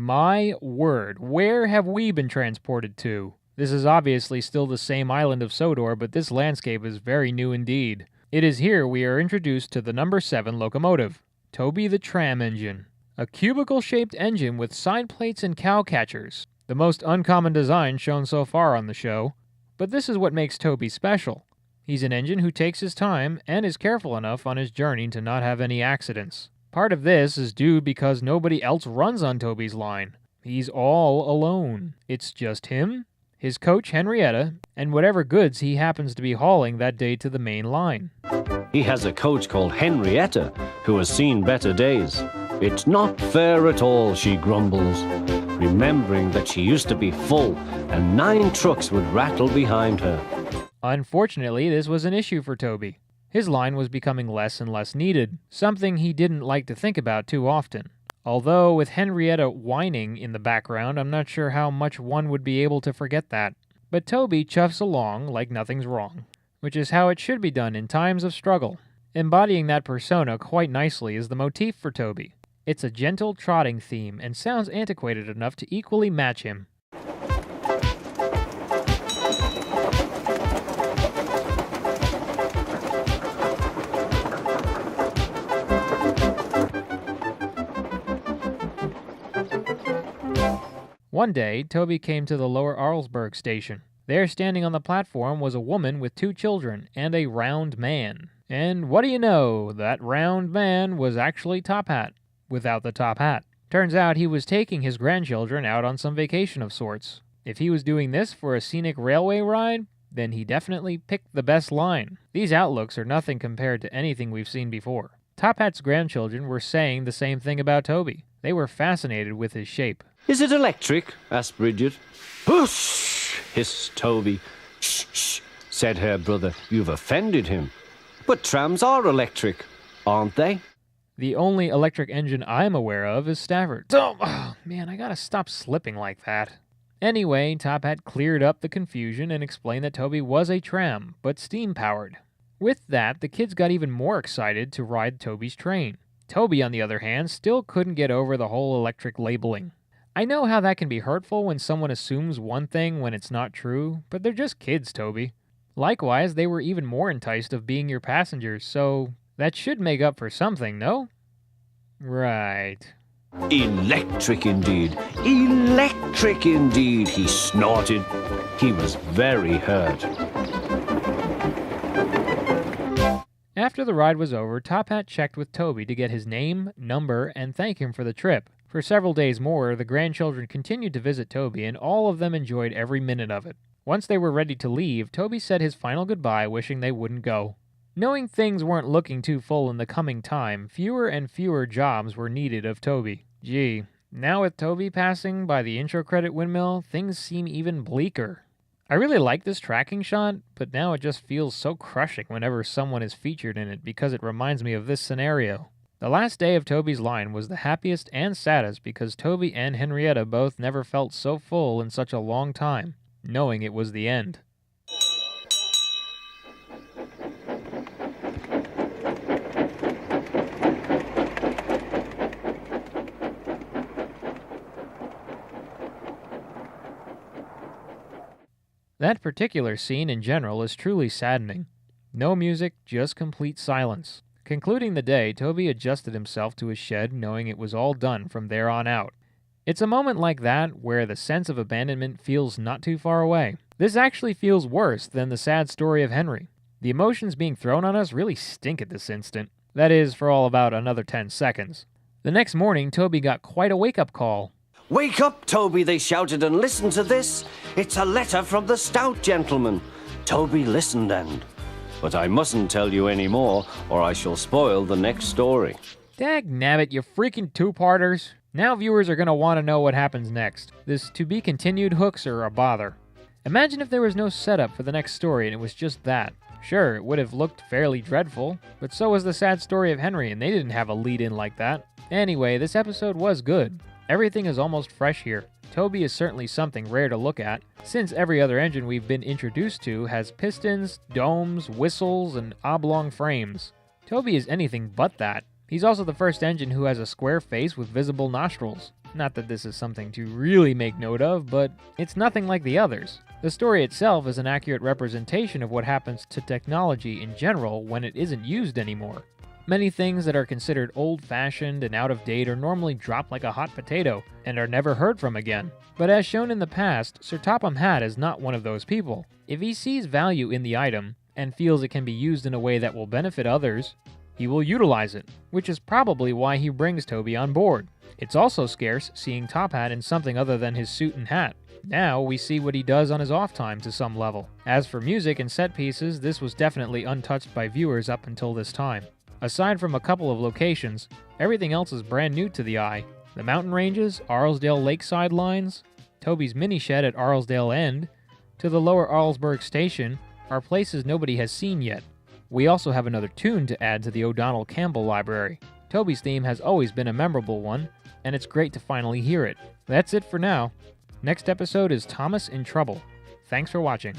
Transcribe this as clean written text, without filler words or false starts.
My word, where have we been transported to? This is obviously still the same island of Sodor, but this landscape is very new indeed. It is here we are introduced to the number 7 locomotive, Toby the tram engine. A cubicle-shaped engine with side plates and cow catchers. The most uncommon design shown so far on the show. But this is what makes Toby special. He's an engine who takes his time and is careful enough on his journey to not have any accidents. Part of this is due because nobody else runs on Toby's line. He's all alone. It's just him, his coach Henrietta, and whatever goods he happens to be hauling that day to the main line. He has a coach called Henrietta, who has seen better days. It's not fair at all, she grumbles, remembering that she used to be full and 9 trucks would rattle behind her. Unfortunately, this was an issue for Toby. His line was becoming less and less needed, something he didn't like to think about too often. Although, with Henrietta whining in the background, I'm not sure how much one would be able to forget that. But Toby chuffs along like nothing's wrong, which is how it should be done in times of struggle. Embodying that persona quite nicely is the motif for Toby. It's a gentle trotting theme and sounds antiquated enough to equally match him. One day, Toby came to the Lower Arlsburg station. There, standing on the platform, was a woman with 2 children and a round man. And what do you know, that round man was actually Top Hat, without the top hat. Turns out he was taking his grandchildren out on some vacation of sorts. If he was doing this for a scenic railway ride, then he definitely picked the best line. These outlooks are nothing compared to anything we've seen before. Top Hat's grandchildren were saying the same thing about Toby. They were fascinated with his shape. Is it electric? Asked Bridget. Hush! Hissed Toby. Shh, shh, said her brother. You've offended him. But trams are electric, aren't they? The only electric engine I'm aware of is Stafford's. Oh, man, I gotta stop slipping like that. Anyway, Top Hat cleared up the confusion and explained that Toby was a tram, but steam-powered. With that, the kids got even more excited to ride Toby's train. Toby, on the other hand, still couldn't get over the whole electric labeling. I know how that can be hurtful when someone assumes one thing when it's not true, but they're just kids, Toby. Likewise, they were even more enticed of being your passengers, so that should make up for something, no? Right. Electric indeed. Electric indeed, he snorted. He was very hurt. After the ride was over, Top Hat checked with Toby to get his name, number, and thank him for the trip. For several days more, the grandchildren continued to visit Toby, and all of them enjoyed every minute of it. Once they were ready to leave, Toby said his final goodbye, wishing they wouldn't go. Knowing things weren't looking too full in the coming time, fewer and fewer jobs were needed of Toby. Gee, now with Toby passing by the intro credit windmill, things seem even bleaker. I really like this tracking shot, but now it just feels so crushing whenever someone is featured in it because it reminds me of this scenario. The last day of Toby's line was the happiest and saddest because Toby and Henrietta both never felt so full in such a long time, knowing it was the end. That particular scene in general is truly saddening. No music, just complete silence. Concluding the day, Toby adjusted himself to his shed, knowing it was all done from there on out. It's a moment like that where the sense of abandonment feels not too far away. This actually feels worse than the sad story of Henry. The emotions being thrown on us really stink at this instant. That is, for all about another 10 seconds. The next morning, Toby got quite a wake-up call. Wake up, Toby, they shouted, and listen to this. It's a letter from the stout gentleman. Toby listened and... But I mustn't tell you any more, or I shall spoil the next story. Dagnabbit, you freaking two-parters. Now viewers are going to want to know what happens next. This to-be-continued hooks are a bother. Imagine if there was no setup for the next story and it was just that. Sure, it would have looked fairly dreadful, but so was the sad story of Henry, and they didn't have a lead-in like that. Anyway, this episode was good. Everything is almost fresh here. Toby is certainly something rare to look at, since every other engine we've been introduced to has pistons, domes, whistles, and oblong frames. Toby is anything but that. He's also the first engine who has a square face with visible nostrils. Not that this is something to really make note of, but it's nothing like the others. The story itself is an accurate representation of what happens to technology in general when it isn't used anymore. Many things that are considered old-fashioned and out of date are normally dropped like a hot potato and are never heard from again. But as shown in the past, Sir Topham Hatt is not one of those people. If he sees value in the item and feels it can be used in a way that will benefit others, he will utilize it, which is probably why he brings Toby on board. It's also scarce seeing Top Hat in something other than his suit and hat. Now we see what he does on his off time to some level. As for music and set pieces, this was definitely untouched by viewers up until this time. Aside from a couple of locations, everything else is brand new to the eye. The mountain ranges, Arlesdale Lakeside lines, Toby's mini shed at Arlesdale End, to the lower Arlesburg station are places nobody has seen yet. We also have another tune to add to the O'Donnell Campbell library. Toby's theme has always been a memorable one, and it's great to finally hear it. That's it for now. Next episode is Thomas in Trouble. Thanks for watching.